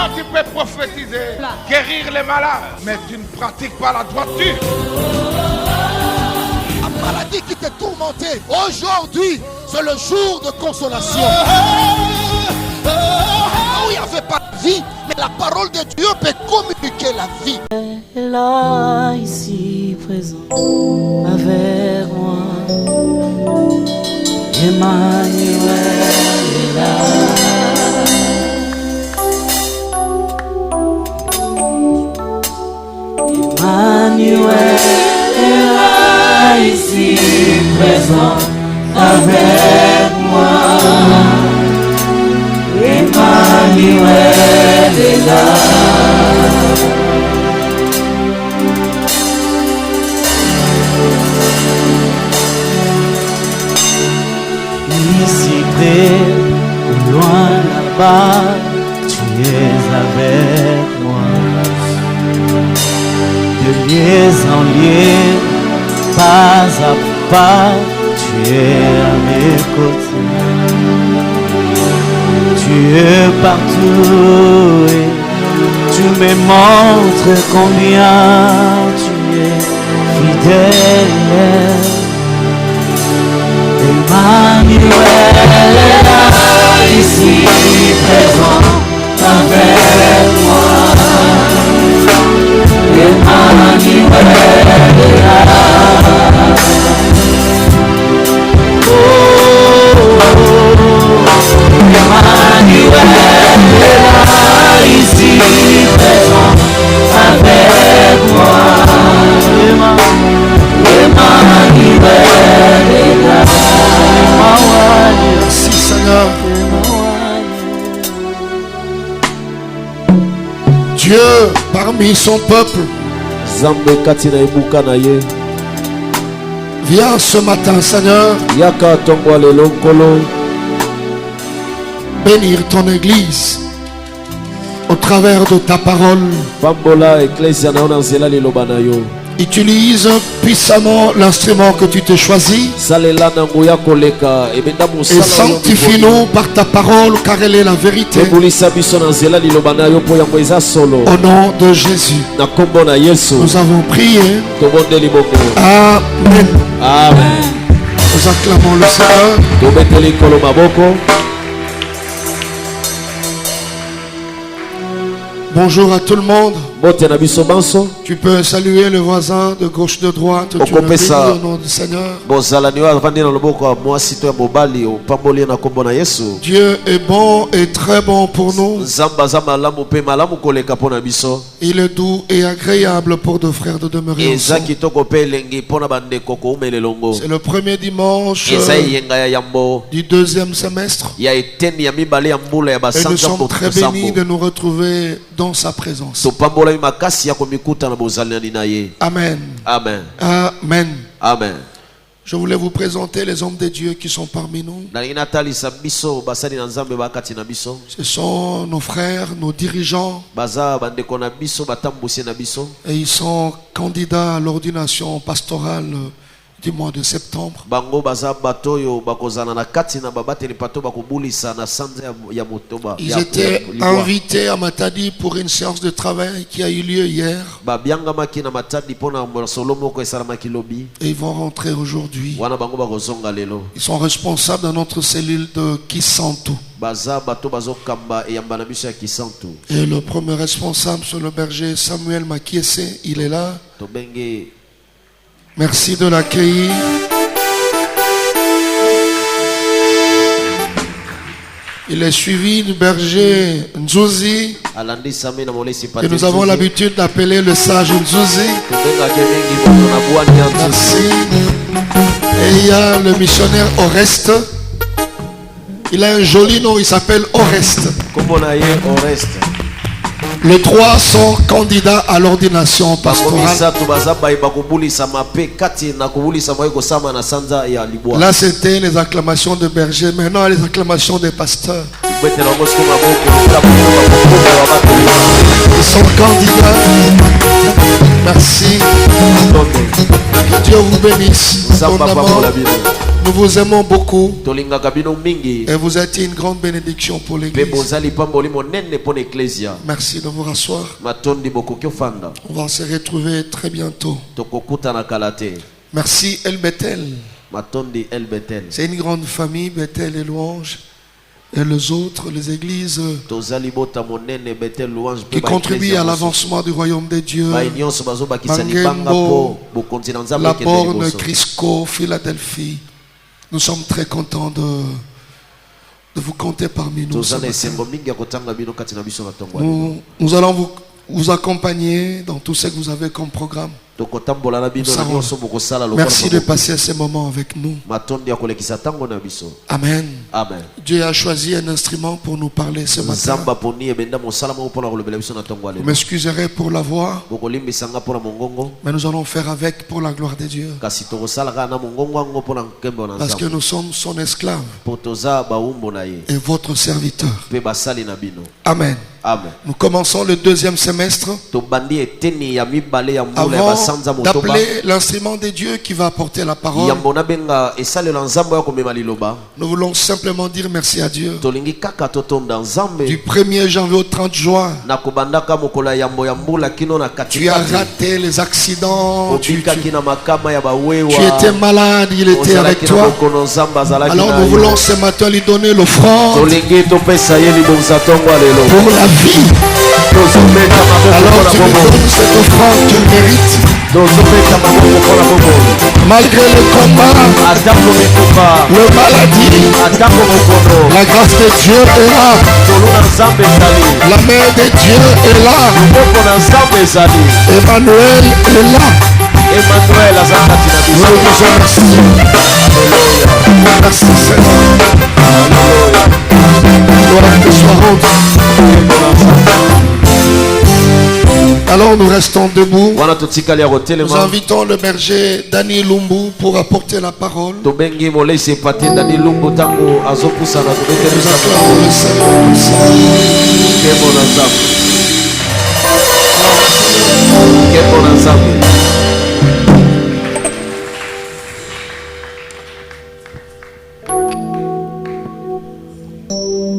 Toi, tu peux prophétiser, guérir les malades, mais tu ne pratiques pas la droiture. La maladie qui te tourmentait, aujourd'hui, c'est le jour de consolation. Où il n'y avait pas de vie, mais la parole de Dieu peut communiquer la vie. Là, ici, présent, avec moi, Emmanuel est là. Emmanuel est là, ici, présent, avec moi. Emmanuel est là. Ici près, ou loin là-bas, tu es avec moi. De lieu en lieu, pas à pas, tu es à mes côtés. Tu es partout et tu me montres combien tu es fidèle. Emmanuel est là, ici présent avec moi. Emmanuel est là. Oh, Emmanuel est là, ici présent avec moi. Emmanuel est là. Merci Seigneur. Dieu parmi son peuple viens ce matin Seigneur bénir ton église au travers de ta parole. Utilise puissamment l'instrument que tu t'es choisi et sanctifie-nous par ta parole car elle est la vérité. Au nom de Jésus, nous avons prié. Amen. Amen. Nous acclamons le Seigneur. Bonjour à tout le monde. Tu peux saluer le voisin de gauche, de droite. Tu le bénis au nom du Seigneur. Dieu est bon et très bon pour nous. Il est doux et agréable pour deux frères de demeurer ensemble. C'est le premier dimanche du deuxième semestre. Et nous sommes très bénis de nous retrouver dans sa présence. Amen. Amen. Amen. Amen. Je voulais vous présenter les hommes de Dieu qui sont parmi nous. Ce sont nos frères, nos dirigeants. Et ils sont candidats à l'ordination pastorale du mois de septembre. Ils étaient invités à Matadi pour une séance de travail qui a eu lieu hier. Et ils vont rentrer aujourd'hui. Ils sont responsables de notre cellule de Kisantu. Et le premier responsable, c'est le berger Samuel Makiese. Il est là. Merci de l'accueillir. Il est suivi du berger Nzuzi, que nous avons l'habitude d'appeler le sage Nzuzi. Merci. Et il y a le missionnaire Oreste. Il a un joli nom, il s'appelle Oreste. Les trois sont candidats à l'ordination pastorale. Là, c'était les acclamations de berger. Maintenant, les acclamations des pasteurs. Ils sont candidats. Merci. Que Dieu vous bénisse. Nous vous aimons beaucoup. Et vous êtes une grande bénédiction pour l'église. Merci de vous rasseoir. On va se retrouver très bientôt. Merci El Bethel. C'est une grande famille, Bethel et Louange. Et les autres, les églises qui contribuent à l'avancement du royaume de Dieu. Mangembo, La Borne, Crisco, Philadelphie. Nous sommes très contents de vous compter parmi nous. Nous allons vous accompagner dans tout ce que vous avez comme programme. Merci de passer ces moments avec nous. Amen. Amen. Dieu a choisi un instrument pour nous parler ce matin. Vous m'excuserez pour la voix, mais nous allons faire avec pour la gloire de Dieu. Parce que nous sommes son esclave et votre serviteur. Amen. Amen. Nous commençons le deuxième semestre. Avant d'appeler l'instrument de Dieu qui va apporter la parole, nous voulons simplement dire merci à Dieu. Du 1er janvier au 30 juin, tu as raté les accidents, tu étais malade, il était avec toi. Alors nous voulons ce matin lui donner l'offrande pour la vie. Alors tu lui donnes cette offrande, tu le mérites. Malgré le combat, le maladie, la grâce de Dieu est là. La main de Dieu est là. Emmanuel est là. Nous vous remercions. Merci Seigneur. Gloire te soit rendue. Alors nous restons debout. Nous invitons le berger Dani Lumbu pour apporter la parole. Nous acclamons le Seigneur.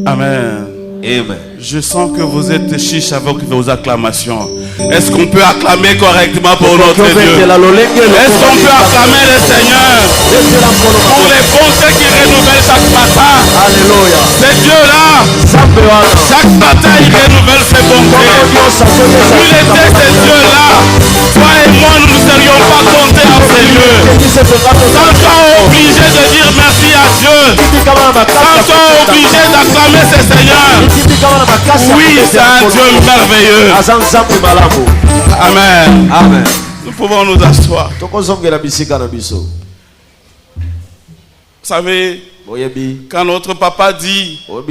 Amen. Amen. Je sens que vous êtes chiche avec vos acclamations. Est-ce qu'on peut acclamer correctement pour notre Dieu? Est-ce qu'on peut acclamer le Seigneur pour les bontés qu'il renouvelle chaque matin? Alléluia. C'est Dieu-là, chaque matin il renouvelle ses bontés. S'il était ce Dieu-là, toi et moi nous ne serions pas comptés en ces lieux. Sans toi obligé de dire merci à Dieu, sans toi obligé d'acclamer ce Seigneur. Oui, c'est un Dieu merveilleux. Amen. Amen. Nous pouvons nous asseoir. Vous savez, quand notre papa dit pour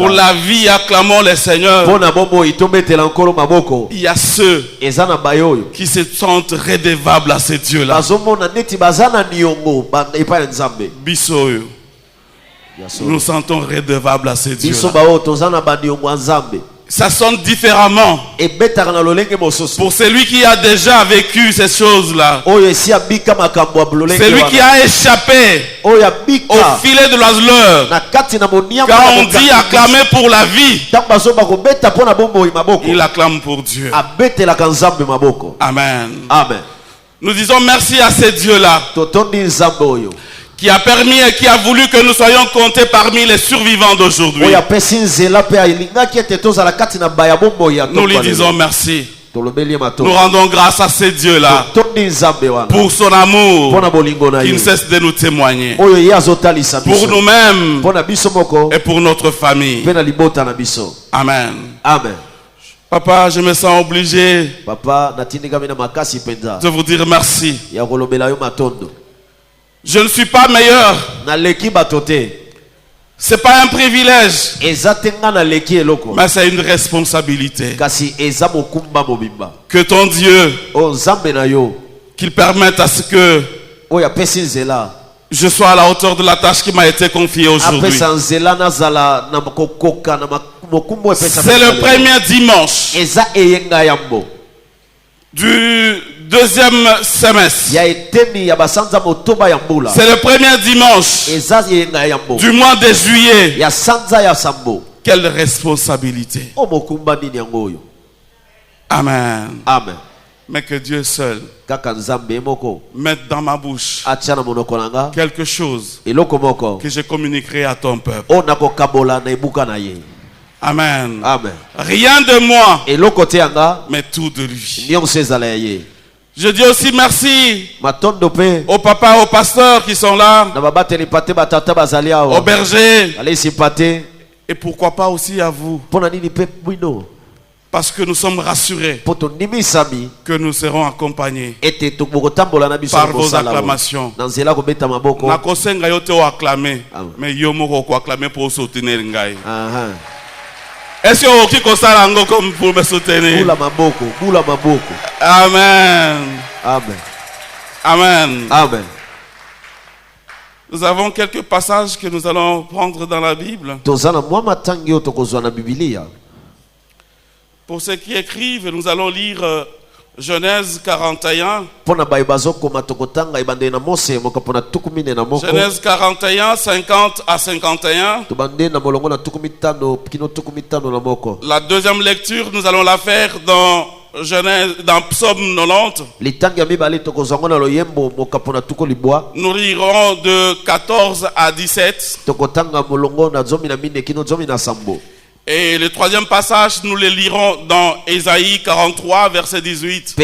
la vie acclamons le Seigneur, il y a ceux qui se sentent redevables à ce Dieu-là. Nous sentons redevables à ce Dieu-là. Ça sonne différemment pour celui qui a déjà vécu ces choses-là. Celui qui a échappé au filet de l'azleur. Quand on dit acclamer pour la vie, il acclame pour Dieu. Amen. Amen. Nous disons merci à ce Dieu-là qui a permis et qui a voulu que nous soyons comptés parmi les survivants d'aujourd'hui. Nous lui disons merci. Nous rendons grâce à ce Dieu-là pour son amour qui ne cesse de nous témoigner. Pour nous-mêmes et pour notre famille. Amen. Amen. Papa, je me sens obligé de vous dire merci. Je ne suis pas meilleur. C'est pas un privilège, mais c'est une responsabilité. Que ton Dieu, qu'il permette à ce que je sois à la hauteur de la tâche qui m'a été confiée aujourd'hui. C'est le premier dimanche du deuxième semestre. C'est le premier dimanche du mois de juillet. Quelle responsabilité. Amen. Amen. Mais que Dieu seul mette dans ma bouche quelque chose que je communiquerai à ton peuple. Amen. Amen. Rien de moi, mais tout de lui. Je dis aussi merci aux papas, aux pasteurs qui sont là, aux bergers, et pourquoi pas aussi à vous. Parce que nous sommes rassurés que nous serons accompagnés par vos acclamations. Nakosenga yote o acclamer, mais yomoko ko acclamer pour soutenir ngai. Est-ce que vous pouvez comme pour me soutenir? Amen. Amen. Amen. Amen. Nous avons quelques passages que nous allons prendre dans la Bible. Pour ceux qui écrivent, nous allons lire Genèse 41. Genèse 41, 50 à 51. La deuxième lecture, nous allons la faire dans Psaume 90. Nous lirons de 14 à 17. Et le troisième passage, nous le lirons dans Ésaïe 43, verset 18.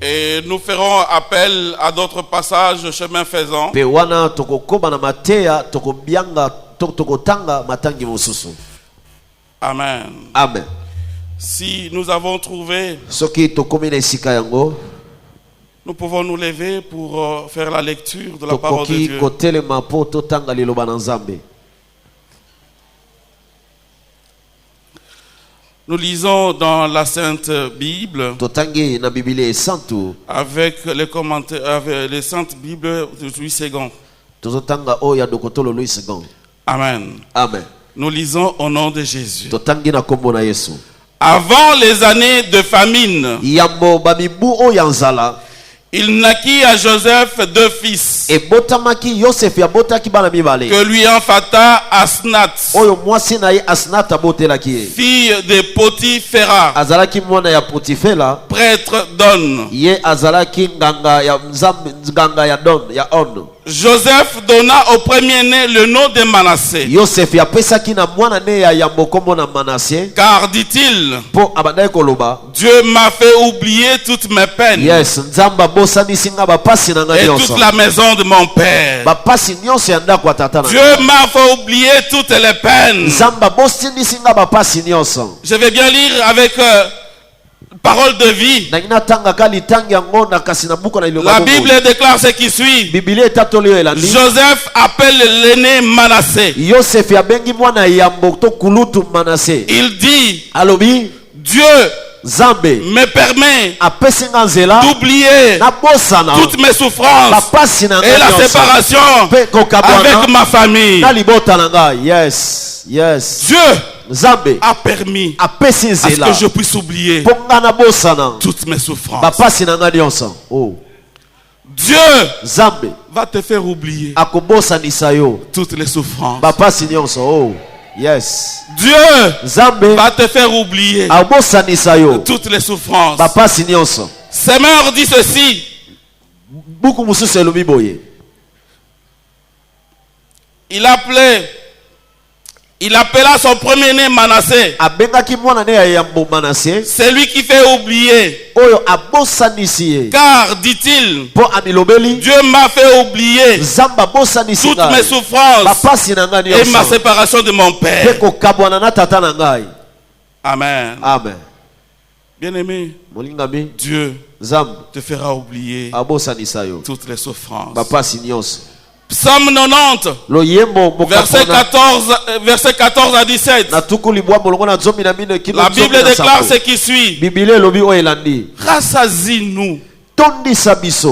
Et nous ferons appel à d'autres passages chemin faisant. Amen. Amen. Si nous avons trouvé, nous pouvons nous lever pour faire la lecture de la parole de Dieu. Nous lisons dans la Sainte Bible avec les commentaires, avec les Saintes Bibles de Louis II. Amen. Amen. Nous lisons au nom de Jésus. Avant les années de famine, il naquit à Joseph deux fils, que lui enfanta Asnath, fille de Potiphera, prêtre d'On. Joseph donna au premier-né le nom de Manassé. Car, dit-il, Dieu m'a fait oublier toutes mes peines et toute la maison de mon père. Dieu m'a fait oublier toutes les peines. Je vais bien lire avec parole de vie. La Bible déclare ce qui suit. Joseph appelle l'aîné Manassé. Il dit, Dieu me permet d'oublier toutes mes souffrances et la séparation avec ma famille. Dieu a permis à ce que je puisse oublier toutes mes souffrances. Dieu va te faire oublier toutes les souffrances. Dieu va te faire oublier toutes les souffrances. Semeur dit ceci. Il appela son premier-né Manassé. C'est lui qui fait oublier. Car, dit-il, Dieu m'a fait oublier toutes mes souffrances et ma séparation de mon père. Amen. Amen. Bien-aimé, Dieu te fera oublier toutes les souffrances. Psaume 90, verset 14 à 17. La Bible déclare ce qui suit. Rassasie-nous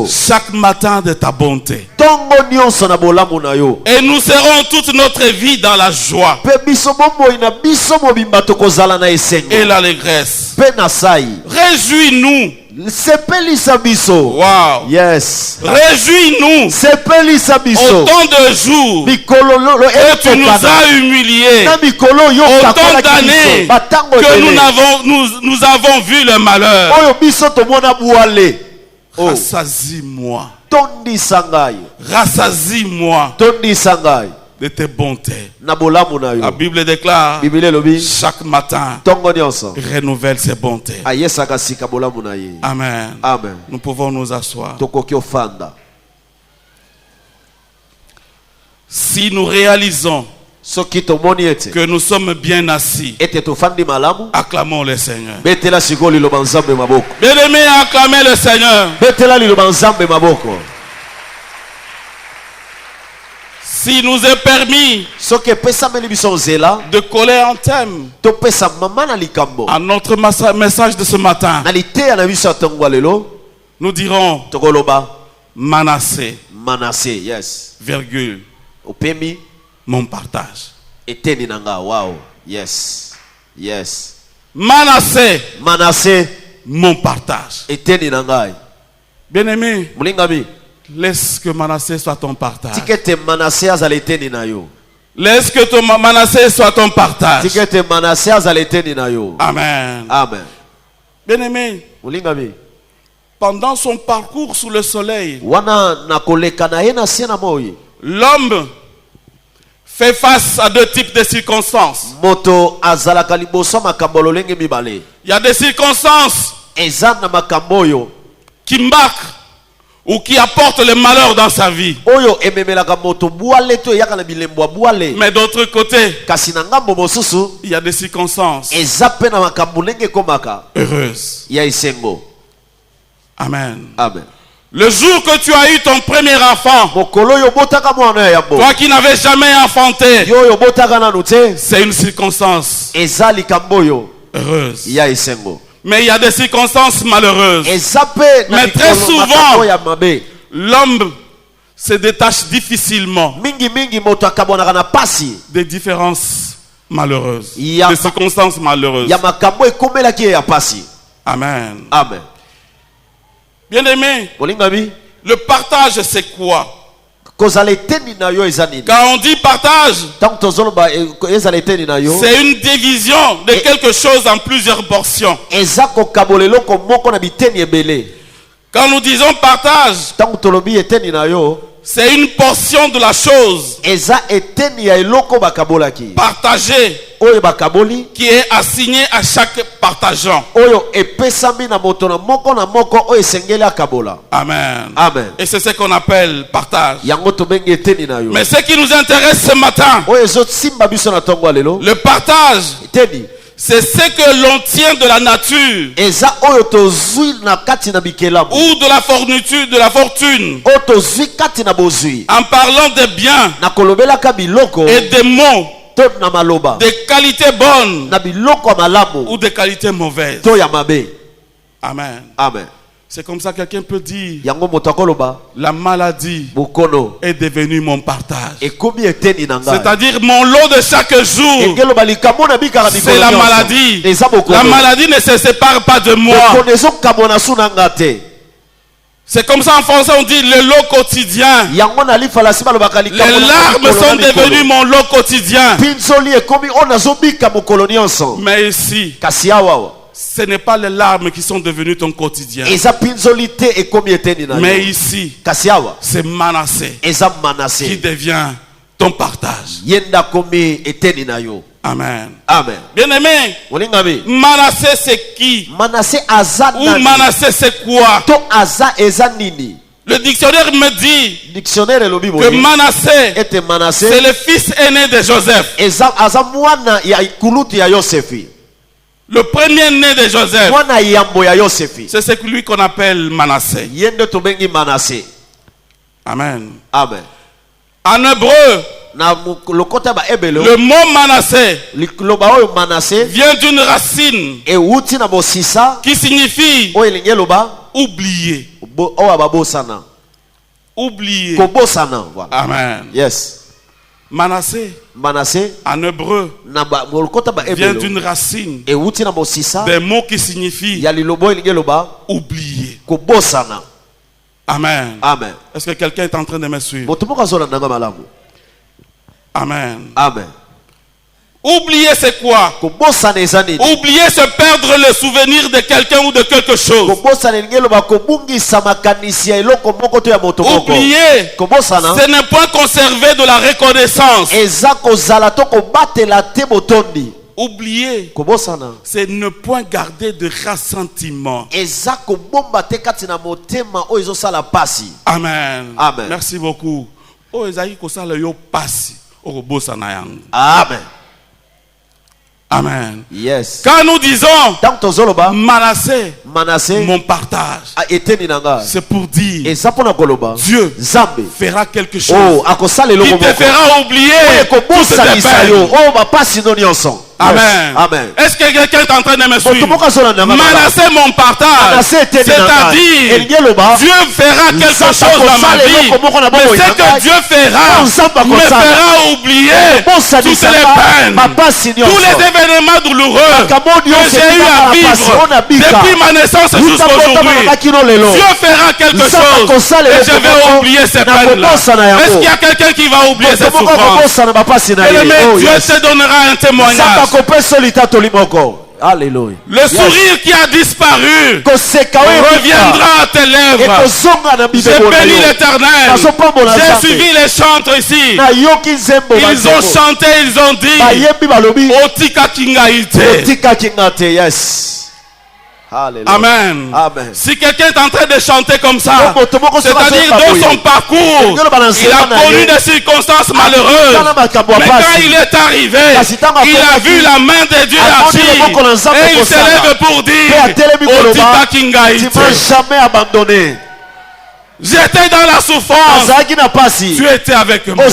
chaque matin de ta bonté. Et nous serons toute notre vie dans la joie et l'allégresse. Réjouis-nous. Wow. Yes. Réjouis-nous. Autant de jours que tu nous as humiliés. Autant d'années que nous avons vu le malheur. Rassasie-moi. Rassasie-moi de tes bontés. La Bible déclare chaque matin renouvelle ses bontés. Amen. Amen. Nous pouvons nous asseoir. Si nous réalisons que nous sommes bien assis, acclamons le Seigneur. Bien-aimés, acclamez le Seigneur. Si nous est permis de coller un thème à notre message de ce matin, nous dirons Manassé, yes. virgule, mon partage. Wow. Yes. Yes. Manassé, mon partage. Bien-aimé, laisse que Manassé soit ton partage. Laisse que ton Manassé soit ton partage. Amen. Amen. Bien-aimé, pendant son parcours sous le soleil, l'homme fait face à deux types de circonstances. Il y a des circonstances qui marquent ou qui apportent le malheur dans sa vie. Mais d'autre côté, il y a des circonstances heureuses. Amen. Amen. Le jour que tu as eu ton premier enfant, toi qui n'avais jamais enfanté, c'est une circonstance heureuse. Mais il y a des circonstances malheureuses. Mais très souvent, l'homme se détache difficilement des différences malheureuses, des circonstances malheureuses. Amen. Amen. Bien-aimé, le partage c'est quoi? Quand on dit partage, c'est une division de quelque chose en plusieurs portions. Quand nous disons partage, c'est une portion de la chose partagée qui est assignée à chaque partageant. Amen. Amen. Et c'est ce qu'on appelle partage. Mais ce qui nous intéresse ce matin, le partage, c'est ce que l'on tient de la nature ou de la fourniture, de la fortune, en parlant des biens et des mots, des qualités bonnes ou des qualités mauvaises. Amen. Amen. C'est comme ça que quelqu'un peut dire la maladie est devenue mon partage. C'est-à-dire mon lot de chaque jour, c'est la maladie. La maladie ne se sépare pas de moi. C'est comme ça en français on dit le lot quotidien. Les larmes sont devenues mon lot quotidien. Mais ici, ce n'est pas les larmes qui sont devenues ton quotidien. Mais ici, c'est Manassé qui devient ton partage. Amen. Amen. Bien-aimé, Manassé c'est qui? Ou Manassé c'est quoi? Le dictionnaire me dit que Manassé c'est le fils aîné de Joseph. Le premier né de Joseph, c'est celui qu'on appelle Manassé. Amen. Amen. En hébreu, le mot Manassé vient d'une racine qui signifie oublier. Oublier. Voilà. Amen. Yes. Manassé, en hébreu, vient d'une racine des mots qui signifient oublier. Amen. Amen. Est-ce que quelqu'un est en train de me suivre? Amen. Amen. Oublier c'est quoi? Oublier c'est perdre le souvenir de quelqu'un ou de quelque chose. Oublier, ce n'est pas conserver de la reconnaissance. Oublier, c'est ne point garder de ressentiment. Amen. Amen. Merci beaucoup. Amen. Amen. Yes. Quand nous disons Manassé, mon partage, c'est pour dire Dieu fera quelque chose qui te fera oublier toutes tes peines. Amen. Amen. Est-ce que quelqu'un est en train de me suivre? Manassé mon partage, c'est-à-dire Dieu fera quelque chose dans ma vie, mais ce que Dieu fera me fera oublier toutes les peines, tous les événements douloureux que j'ai eu à vivre depuis ma naissance jusqu'à aujourd'hui. Dieu fera quelque chose et je vais oublier ces peines-là. Est-ce qu'il y a quelqu'un qui va oublier ces souffrances? Dieu te donnera un témoignage. Alléluia. Le sourire qui a disparu reviendra à tes lèvres. J'ai béni l'Éternel. J'ai suivi les chantres ici. Ils ont chanté, ils ont dit Otika Kingaite. Yes. Alléluia. Amen. Amen. Si quelqu'un est en train de chanter comme ça, c'est-à-dire dans son parcours, il a connu des circonstances malheureuses, mais quand il est arrivé, il a vu la main de Dieu agir et il s'élève pour dire Otika Kingaite. Tu m'as jamais abandonné. J'étais dans la souffrance, tu étais avec moi.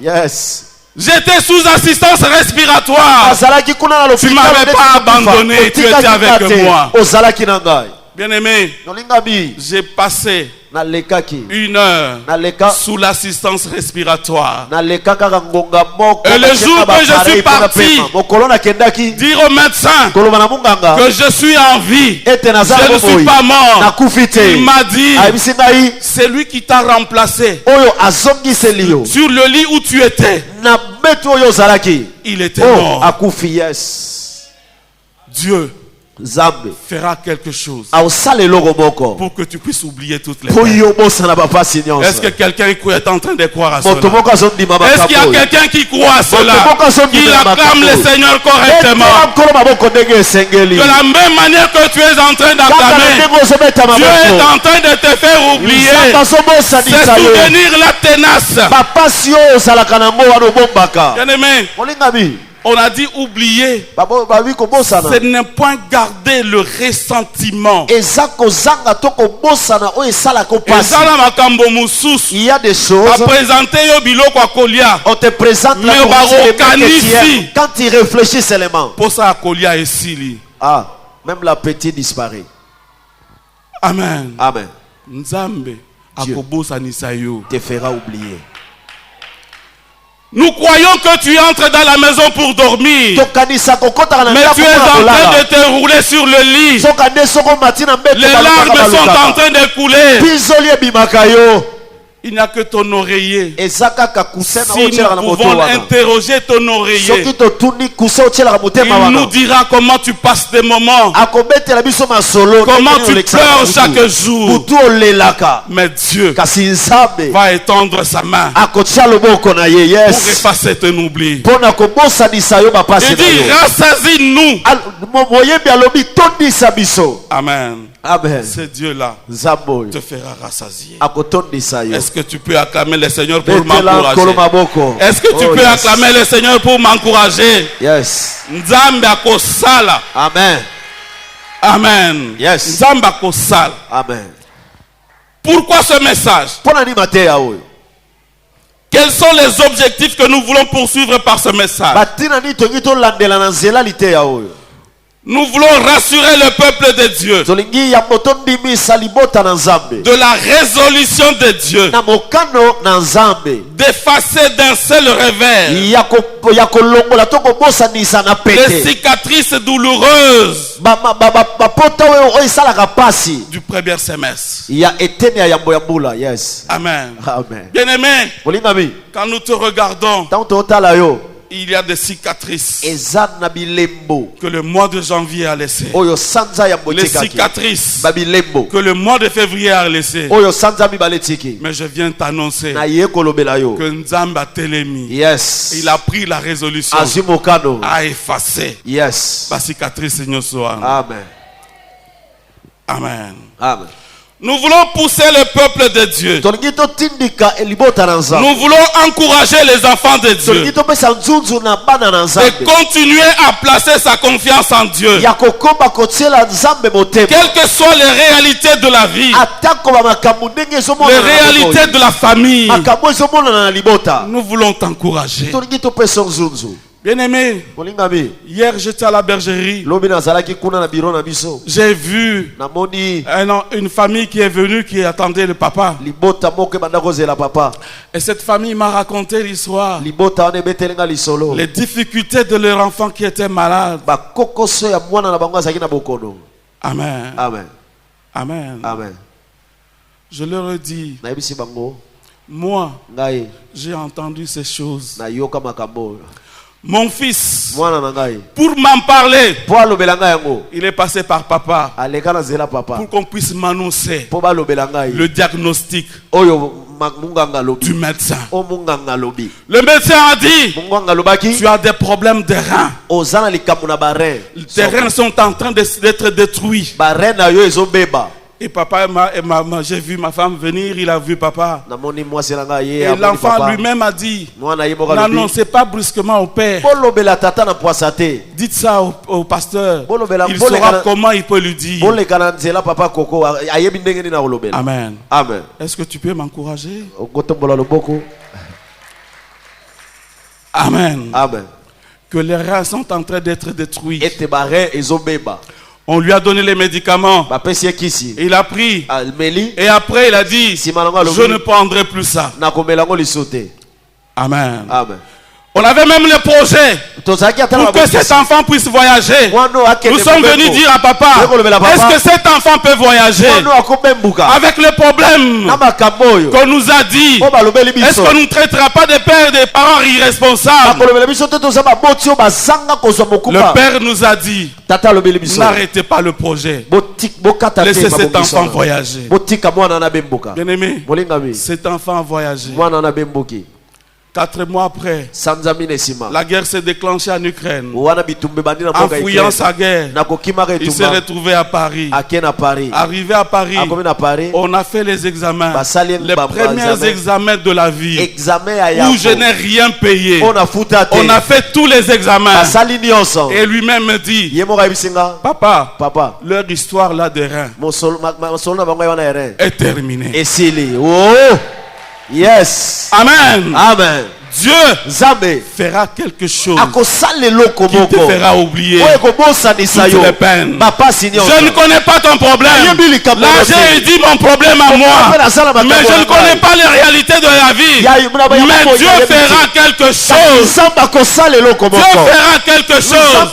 Yes. J'étais sous assistance respiratoire. Tu ne m'avais pas abandonné, tu étais avec moi. Bien-aimé, j'ai passé 1 heure sous l'assistance respiratoire. Et le jour que je suis parti dire au médecin que je suis en vie, je ne suis pas mort, il m'a dit c'est lui qui t'a remplacé sur le lit où tu étais. Il était mort. Dieu fera quelque chose pour que tu puisses oublier toutes les peines. Est-ce que quelqu'un est en train de croire à cela? Est-ce qu'il y a quelqu'un qui croit à cela, qui acclame le Seigneur correctement? De la même manière que tu es en train d'acclamer, Dieu est en train de te faire oublier ces souvenirs-là tenaces. Bien-aimé, on a dit oublier, ce n'est point garder le ressentiment. Il y a des choses, on te présente la quand il réfléchit seulement. Même l'appétit disparaît. Amen. Amen. Nzambe te fera oublier. Nous croyons que tu entres dans la maison pour dormir, mais tu es en train de te rouler sur le lit. Les larmes sont en train de couler. Il n'y a que ton oreiller. Si nous pouvons interroger ton oreiller, il nous dira comment tu passes des moments, comment tu pleures chaque jour. Mais Dieu va étendre sa main pour effacer ton oubli. Il dit rassasie-nous. Amen. Amen. Ce Dieu-là te fera rassasier. Est-ce que tu peux acclamer le Seigneur pour m'encourager? Est-ce que tu peux acclamer le Seigneur pour m'encourager? Yes. Nzambe akosala. Amen. Amen. Yes. Nzambe akosala. Amen. Pourquoi ce message? Quels sont les objectifs que nous voulons poursuivre par ce message? Nous voulons rassurer le peuple de Dieu de la résolution de Dieu d'effacer d'un seul revers les cicatrices douloureuses du premier semestre. Amen. Bien-aimé, quand nous te regardons, il y a des cicatrices que le mois de janvier a laissées. Les cicatrices que le mois de février a laissées. Mais je viens t'annoncer que Nzamba Telemi, il a pris la résolution à effacer la cicatrice. Amen. Amen. Amen. Nous voulons pousser le peuple de Dieu. Nous voulons encourager les enfants de Dieu et continuer à placer sa confiance en Dieu. Quelles que soient les réalités de la vie, les réalités de la famille, nous voulons t'encourager. Bien-aimé, hier j'étais à la bergerie. J'ai vu une famille qui est venue, qui attendait le papa. Et cette famille m'a raconté l'histoire, les difficultés de leur enfant qui était malade. Amen. Amen. Amen. Amen. Je leur ai dit, moi, j'ai entendu ces choses. Mon fils, pour m'en parler, il est passé par papa pour qu'on puisse m'annoncer le diagnostic du médecin. Le médecin a dit, tu as des problèmes de reins. Tes reins sont en train d'être détruits. Et papa, j'ai vu ma femme venir, il a vu papa. Et l'enfant lui-même a dit, n'annoncez pas brusquement au père. Dites ça au pasteur. Il saura comment il peut lui dire. Amen. Amen. Est-ce que tu peux m'encourager? Amen. Amen. Que les reins sont en train d'être détruits. On lui a donné les médicaments. Il a pris. Et après il a dit, je ne prendrai plus ça. Amen. Amen. On avait même le projet pour que cet enfant puisse voyager. Nous sommes venus dire à papa, est-ce que cet enfant peut voyager? Avec le problème qu'on nous a dit, est-ce qu'on ne nous traitera pas de pères, des parents irresponsables? Le père nous a dit, n'arrêtez pas le projet, laissez cet enfant voyager. Bien aimé, cet enfant a voyagé. 4 mois après, la guerre s'est déclenchée en Ukraine. En fuyant sa guerre, il s'est retrouvé à Paris. Arrivé à Paris, on a fait les examens, les premiers examens de la vie, où je n'ai rien payé. On a fait tous les examens. Et lui-même me dit, papa, leur histoire là de reins est terminée. Yes. Amen. Amen. Dieu fera quelque chose qui te fera oublier toutes les peines. Je ne connais pas ton problème. Là j'ai dit mon problème à moi, mais je ne connais pas les réalités de la vie. Mais Dieu fera quelque chose. Dieu fera quelque chose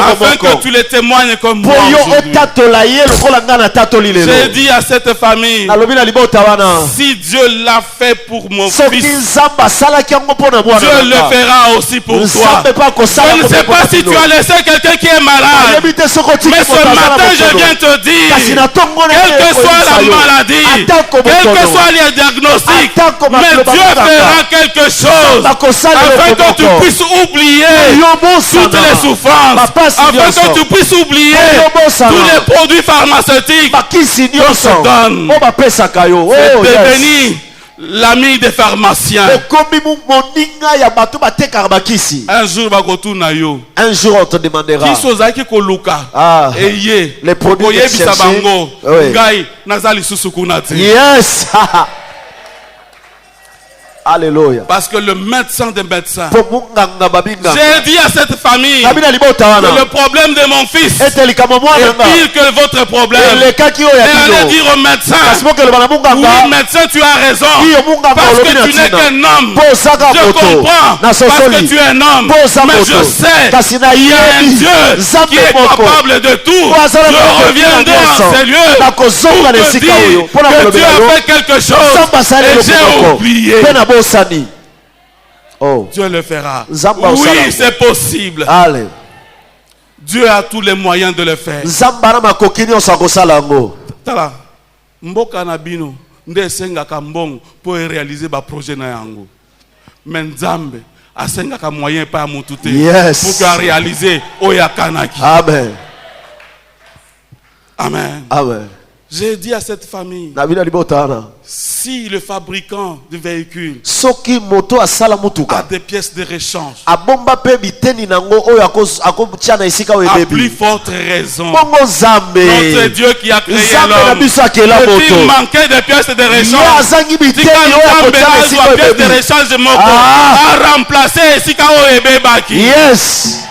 afin que tu les témoignes comme moi aujourd'hui. J'ai dit à cette famille, si Dieu l'a fait pour mon fils, Dieu le fera aussi pour toi. Je ne sais pas si tu as laissé quelqu'un qui est malade, mais ce matin je viens te dire, quelle que soit la maladie, quels que soient les diagnostics, mais Dieu fera quelque chose afin que tu puisses oublier toutes les souffrances, afin que tu puisses oublier tous les produits pharmaceutiques qu'on se donne. C'est devenu l'ami des pharmaciens. Un jour on te demandera, les produits que tu cherchais. Yes. Alléluia. Parce que le médecin des médecins, J'ai dit à cette famille que le problème de mon fils est pire que votre problème. Et allez dire au médecin, oui médecin tu as raison, parce que tu n'es qu'un homme. Je comprends, parce que tu es un homme, mais je sais qu'il y a un Dieu qui est capable de tout. Je reviendrai en ces lieux pour te dire que Dieu a fait quelque chose et j'ai oublié. Oh. Dieu le fera. Oui, c'est possible. Allez. Dieu a tous les moyens de le faire. Tala, mboka na bino nde sengaka mbongo pour réaliser ba projet na yango. Mais Nzambe asengaka moyen pa mutu te pour réaliser oyakanaki. Amen. Amen. Amen. J'ai dit à cette famille, si le fabricant du véhicule a des pièces de rechange, à plus forte raison, notre Dieu qui a créé l'homme, s'il manquait de pièces de rechange, si quand pièces de rechange a remplacé yes.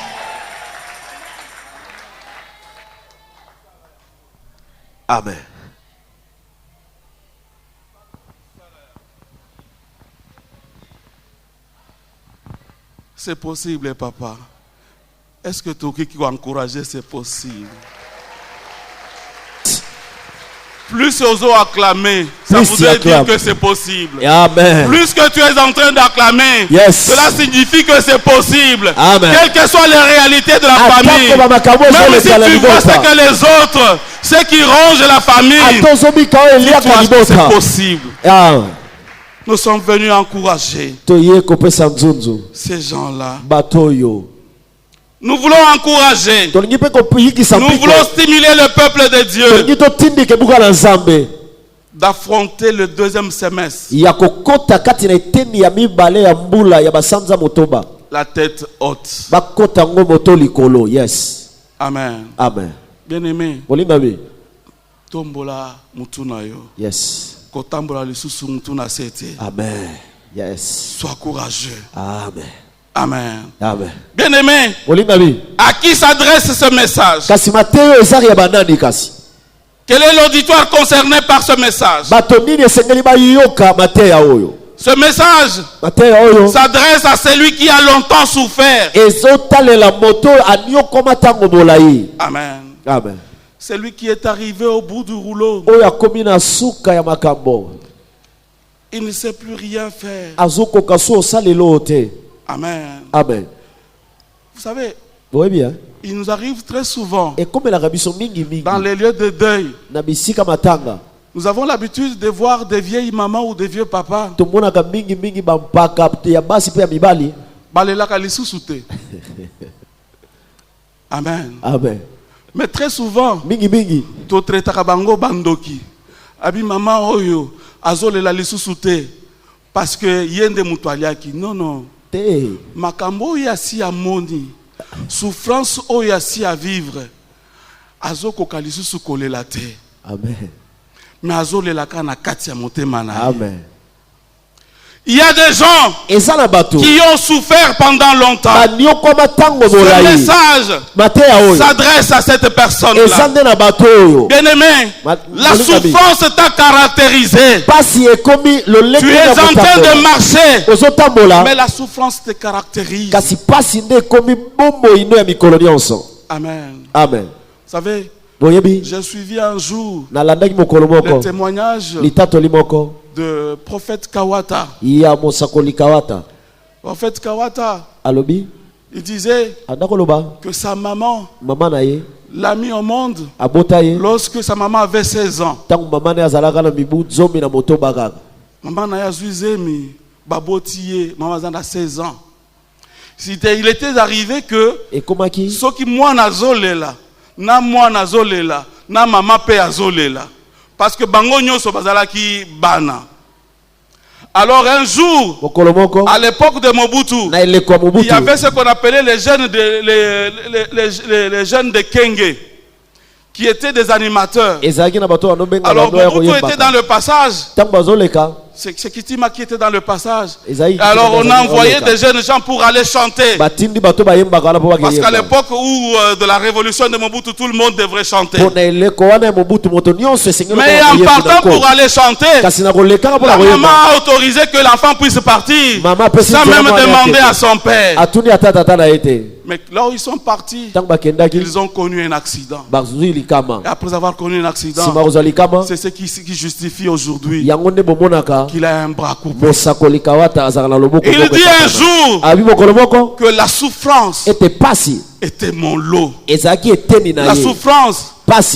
Amen. C'est possible, papa. Est-ce que tu qui va encourager, c'est possible? Plus os acclamer, ça voudrait dire que c'est possible. Amen. Plus que tu es en train d'acclamer, cela signifie que c'est possible. Amen. Quelles que soient les réalités de la famille, même si tu vois ce que les autres, ceux qui rongent la famille, c'est possible. Nous sommes venus encourager ces gens-là. Nous voulons encourager. Nous voulons stimuler le peuple de Dieu d'affronter le deuxième semestre. La tête haute. Amen. Amen. Bien-aimé. Tombola mutuna yo. Yes. Amen. Yes. Sois courageux. Amen. Amen. Amen. Bien-aimé, à qui s'adresse ce message? Quel est l'auditoire concerné par ce message? Ce message s'adresse à celui qui a longtemps souffert. Amen. Amen. Celui qui est arrivé au bout du rouleau. Il ne sait plus rien faire. Amen. Amen. Vous savez, bien. Il nous arrive très souvent dans les lieux de deuil. Nous avons l'habitude de voir des vieilles mamans ou des vieux papas. Amen. Amen. Mais très souvent, bandoki. Abi maman oyo azolela lisusu parce que yende mutwaliaki. Non. Makambo yasi amoni. Souffrance oyasi à vivre. Azoko kalisusu kolela te. Amen. Mais azolela kana kati ya motema na. Amen. Il y a des gens qui ont souffert pendant longtemps. Ce message s'adresse à cette personne-là. Bien-aimé, la souffrance t'a caractérisé. Tu es en train de marcher, mais la souffrance te caractérise. Amen. Amen. Vous savez, j'ai suivi un jour le témoignage de prophète Kawata. Prophète Kawata, il disait que sa maman l'a mis au monde lorsque sa maman avait 16 ans. Maman n'a zuzemi babotiye, maman a 16 ans. Il était arrivé que ceux qui moi nazolela, na moi nazolela, na maman pe azolela. Parce que bango nyonso bazalaki bana. Alors un jour, à l'époque de Mobutu, il y avait ce qu'on appelait les jeunes de Kenge, qui étaient des animateurs. Alors Mobutu était dans le passage. C'est Kitima qui était dans le passage. Alors on a envoyé des jeunes gens pour aller chanter. Parce qu'à l'époque où de la révolution de Mobutu, tout le monde devrait chanter. Mais en partant pour aller chanter, la maman a autorisé que l'enfant puisse partir sans même demander à son père. Mais là où ils sont partis, ils ont connu un accident. Et après avoir connu un accident, c'est ce qui justifie aujourd'hui qu'il a un bras coupé. Il dit un jour que la souffrance était mon lot. La souffrance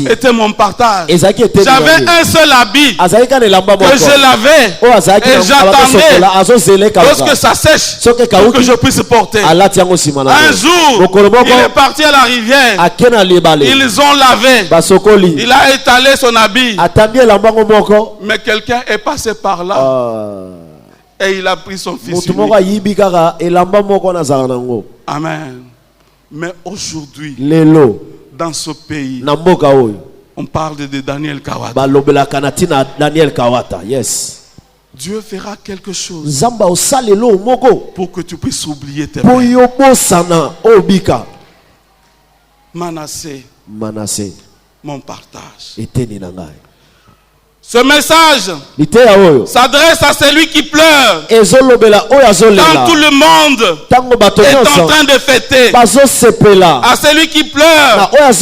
était mon partage. J'avais un seul habit que je lavais et j'attendais lorsque ça sèche pour que je puisse porter. Un jour, il est parti à la rivière. Ils ont lavé. Il a étalé son habit. Mais quelqu'un est passé par là et il a pris son fils. Amen. Mais aujourd'hui, dans ce pays, on parle de Daniel Kawata. Yes. Dieu fera quelque chose pour que tu puisses oublier tes pères. Manassé, mon partage. Ce message s'adresse à celui qui pleure quand tout le monde est en train de fêter. À celui qui pleure quand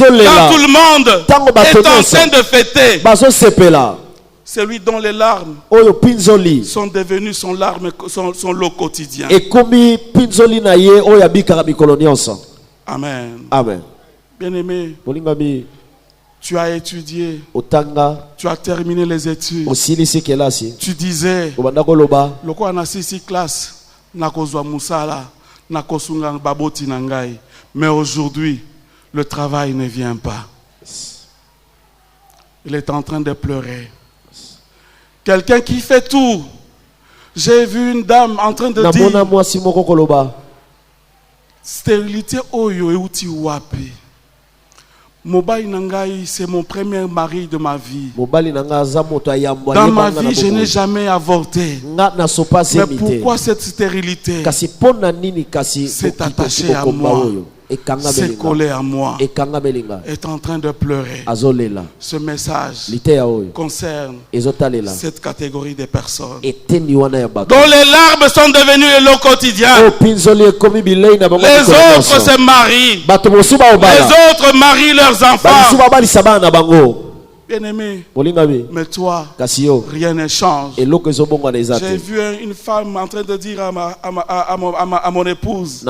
tout le monde est en train de fêter. Celui dont les larmes sont devenues son lot quotidien. Amen. Amen. Bien-aimé, tu as étudié, tu as terminé les études. Tu disais, loko ana sisi classe, nakozwa musala, nakosunga baboti nangai. Mais aujourd'hui, le travail ne vient pas. Il est en train de pleurer. Quelqu'un qui fait tout. J'ai vu une dame en train de dire, stérilité oyo euti wapi. Mobali Nangai, c'est mon premier mari de ma vie. Dans ma vie, je n'ai jamais avorté. Mais pourquoi cette stérilité s'est attachée à moi, s'est collée à moi, est en train de pleurer? Ce message concerne cette catégorie de personnes dont les larmes sont devenues le lot quotidien. Les autres se marient. Les autres marient leurs enfants. Bien-aimé, mais toi, rien ne change. J'ai vu une femme en train de dire à mon épouse,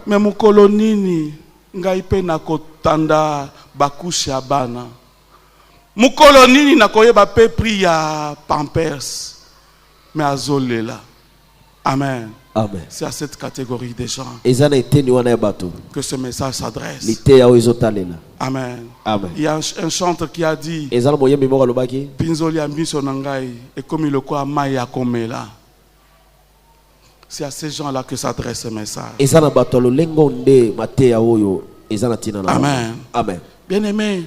mais mon kolonini ngaipe nakotanda bakushi ya bana. Mon kolonini nakoyeba pe pri ya pampers. Mais azolela. Amen. Amen. C'est à cette catégorie de gens que ce message s'adresse. Amen. Amen. Il y a un chanteur qui a dit, Pinzoli ambiso nangai et comme il quoi maya komela. C'est à ces gens-là que s'adresse ce message. Amen. Amen. Bien-aimé,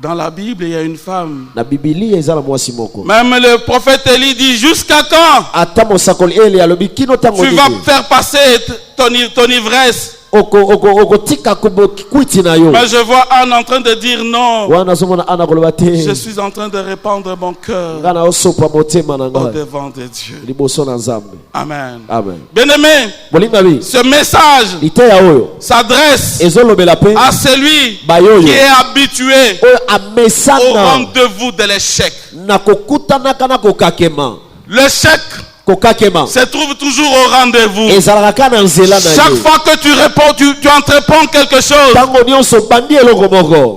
dans la Bible, il y a une femme. Même le prophète Élie dit, jusqu'à quand tu vas faire passer ton ivresse? Mais je vois Anne en train de dire non. Je suis en train de répandre mon cœur au devant de Dieu. Amen. Amen. Bien-aimé, ce message s'adresse à celui qui est habitué au rendez-vous de l'échec. L'échec se trouve toujours au rendez-vous. Chaque fois que tu réponds, tu entreprends quelque chose,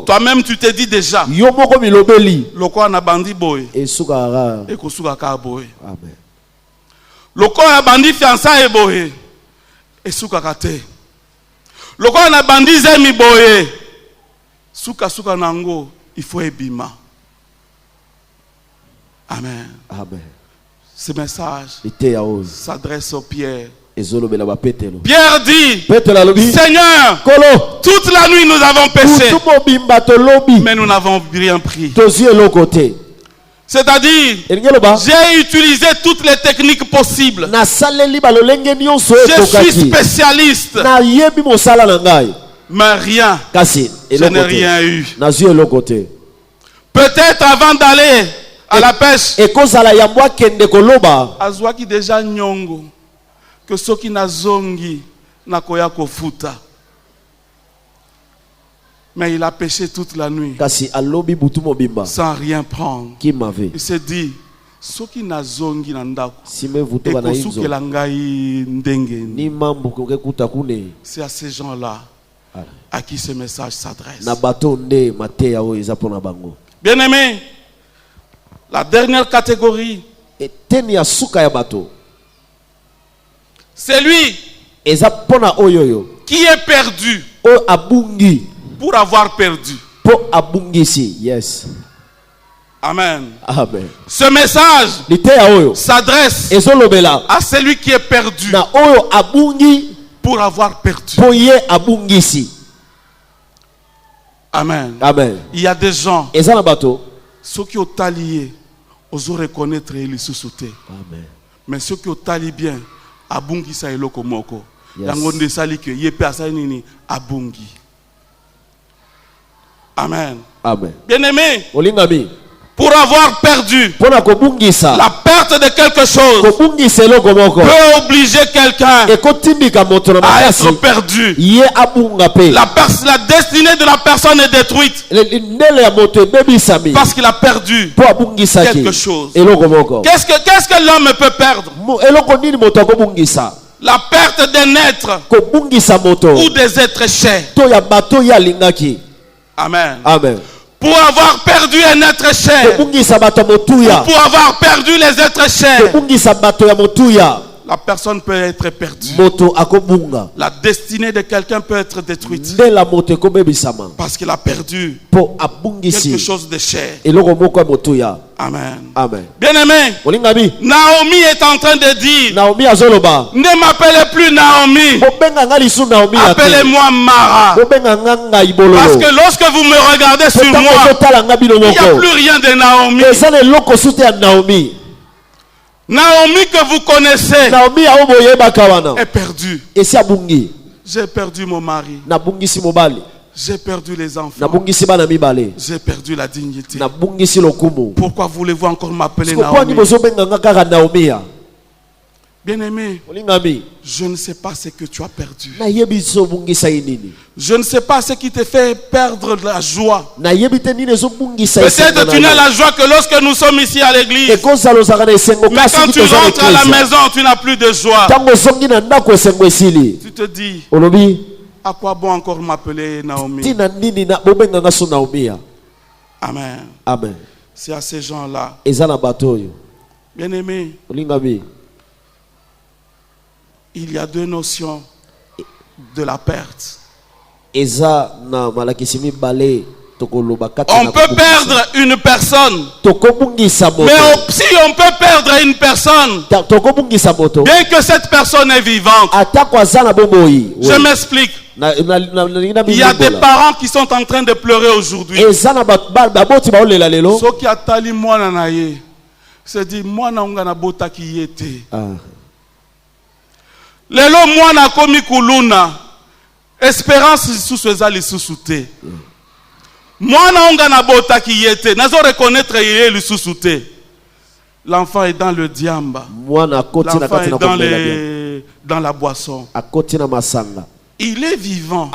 toi-même tu te dis déjà, loko na bandi boy ekosuka ka boy, loko na bandi fiançailles boy esuka ka te, loko na bandi zemi boy suka nango il faut ebima. Amen. Amen. Ce message s'adresse au Pierre. Pierre dit, Seigneur, toute la nuit nous avons péché, mais nous n'avons rien pris. C'est-à-dire, j'ai utilisé toutes les techniques possibles. Je suis spécialiste. Mais rien. Je n'ai rien eu. Peut-être avant d'aller à la pêche, azwaki déjà nyongo que ceux qui na zongi na koya kofuta. Mais il a pêché toute la nuit sans rien prendre. Il s'est dit, ceux qui na zongi na ndako ekosukela ngai ndenge. C'est à ces gens-là à qui ce message s'adresse. Bien-aimé, la dernière catégorie, c'est lui qui est perdu pour avoir perdu. Yes. Amen. Amen. Ce message s'adresse à celui qui est perdu pour avoir perdu. Amen. Amen. Il y a des gens, ceux qui ont allié, osent reconnaître et les sous-sauter. Mais ceux qui ont allié bien, abungi sa eloko moko. Yangonde sali que yepe asainini abungi. Amen. Amen. Bien-aimé, Olingami, pour avoir perdu la perte de quelque chose peut obliger quelqu'un à être perdu. La destinée de la personne est détruite parce qu'il a perdu quelque chose. Qu'est-ce que l'homme peut perdre? La perte d'un être ou des êtres chers. Amen. Amen. Pour avoir perdu un être cher, ou pour avoir perdu les êtres chers, la personne peut être perdue. La destinée de quelqu'un peut être détruite parce qu'il a perdu quelque chose de cher. Amen. Amen. Bien-aimé, Naomi est en train de dire, ne m'appelez plus Naomi, appelez-moi Mara. Parce que lorsque vous me regardez sur moi, il n'y a plus rien de Naomi. Naomi que vous connaissez est perdue. J'ai perdu mon mari. J'ai perdu les enfants. J'ai perdu la dignité. Pourquoi voulez-vous encore m'appeler Naomi? Bien-aimé, je ne sais pas ce que tu as perdu. Je ne sais pas ce qui te fait perdre la joie. Peut-être tu n'as la joie que lorsque nous sommes ici à l'église. Mais quand tu rentres à la maison, tu n'as plus de joie. Tu te dis, à quoi bon encore m'appeler Naomi? Amen. Amen. C'est à ces gens-là. Bien-aimé, il y a deux notions de la perte. On peut perdre une personne, mais si on peut perdre une personne, bien que cette personne est vivante. Je m'explique. Il y a des parents qui sont en train de pleurer aujourd'hui. Ceux qui attali moi nanaye, se dit moi na unga na bota ki yete. Lelo moi na komi kuluna. Espérance sous ce zali sous-souté. Moi na unga na bota ki yete. Nazo reconnaître il est le sous-souté. L'enfant est dans le diamba. L'enfant est dans la boisson. Il est vivant.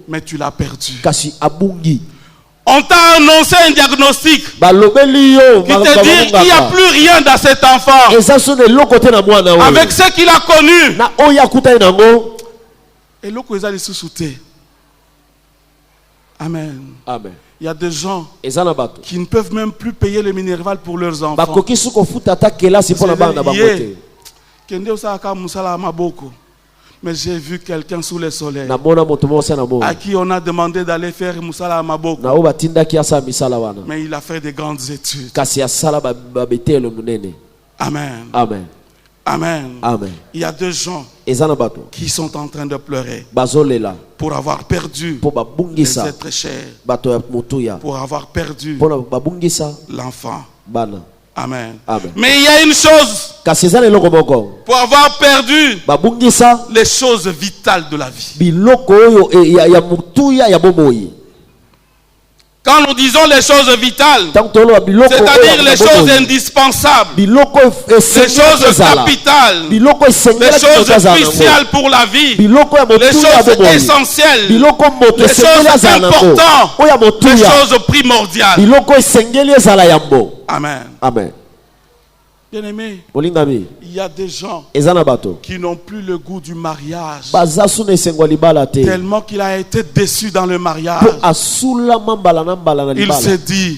Mais tu l'as perdu. On t'a annoncé un diagnostic qui te dit qu'il n'y a plus rien dans cet enfant. Avec ce qu'il a connu. Et l'autre est allé sous-souter. Amen. Amen. Il y a des gens qui ne peuvent même plus payer le minerval pour leurs enfants. Mais j'ai vu quelqu'un sous le soleil à qui on a demandé d'aller faire Moussala Amaboko. Mais il a fait de grandes études. Amen. Amen. Amen. Amen. Il y a deux gens qui sont en train de pleurer pour avoir perdu les êtres chers, pour avoir perdu l'enfant. Amen. Amen. Mais il y a une chose, pour avoir perdu les choses vitales de la vie. Quand nous disons les choses vitales, c'est-à-dire les choses indispensables, les choses capitales, les choses cruciales pour la vie, les choses essentielles, les choses importantes, les choses primordiales. Amen. Amen. Bien-aimé, il y a des gens qui n'ont plus le goût du mariage, tellement qu'il a été déçu dans le mariage. Il s'est dit,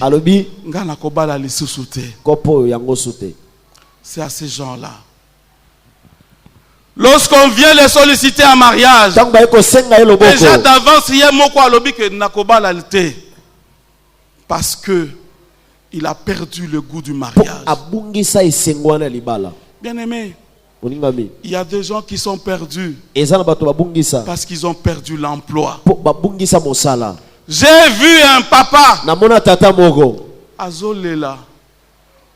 c'est à ces gens-là. Lorsqu'on vient les solliciter en mariage, déjà d'avance, il y a mot quoi que nakobala parce que il a perdu le goût du mariage. Bien-aimé, il y a des gens qui sont perdus parce qu'ils ont perdu l'emploi. J'ai vu un papa azolela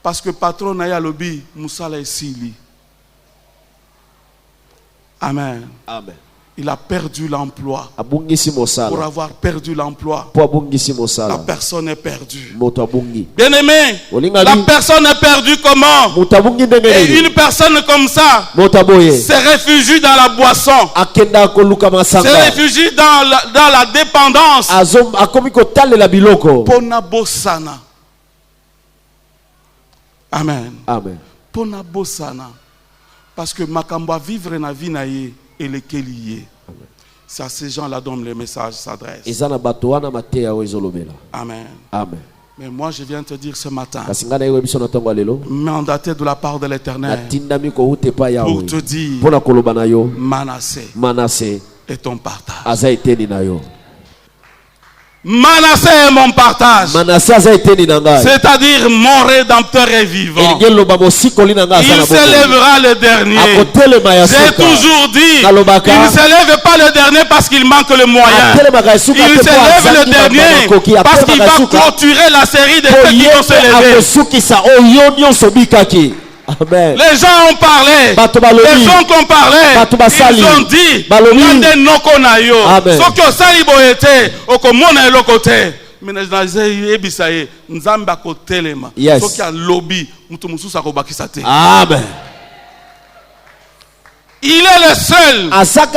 parce que patron na ya lobi musala esili. Amen. Amen. Il a perdu l'emploi. Pour avoir perdu l'emploi, la personne est perdue. Bien-aimé, la personne est perdue comment? Et une personne comme ça se réfugie dans la boisson, se réfugie dans la dépendance. Pona bosana. Amen. Amen. Pona bosana. Parce que makamba vivre na vie na ye. Et lesquels y est. C'est à ces gens-là dont le message s'adresse. Amen. Amen. Mais moi je viens te dire ce matin, mandaté de la part de l'Éternel, pour te dire, Manassé est ton partage. Manassé est mon partage. C'est-à-dire mon rédempteur est vivant. Il s'élèvera le dernier. J'ai toujours dit, il ne s'élève pas le dernier parce qu'il manque le moyen. Il s'élève le dernier parce qu'il va clôturer la série de ceux qui vont s'élever. Amen. Les gens ont parlé, les gens qui ont parlé, ils ont dit, Amen. Il est le seul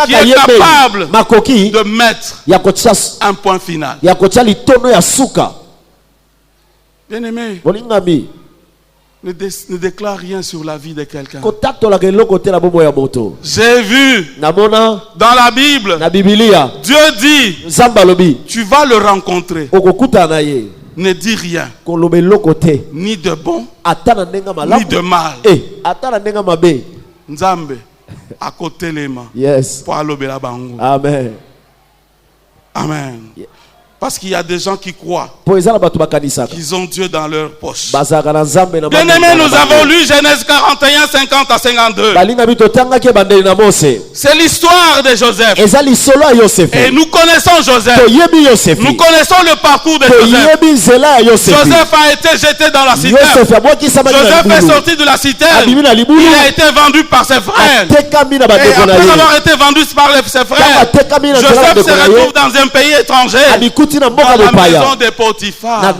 qui est capable de mettre un point final. Bien-aimé, ne déclare rien sur la vie de quelqu'un. J'ai vu dans la Bible, Dieu dit, tu vas le rencontrer. Ne dis rien, ni de bon, ni de mal. Nzambe, à côté les mains. Yes. Amen. Amen. Parce qu'il y a des gens qui croient qu'ils ont Dieu dans leur poche. Bien-aimés, nous avons lu Genèse 41, 50 à 52. C'est l'histoire de Joseph. Et nous connaissons Joseph. Nous connaissons le parcours de Joseph. Joseph a été jeté dans la citerne. Joseph est sorti de la citerne. Il a été vendu par ses frères. Et après avoir été vendu par ses frères, Joseph se retrouve dans un pays étranger. Dans la maison de Potiphar.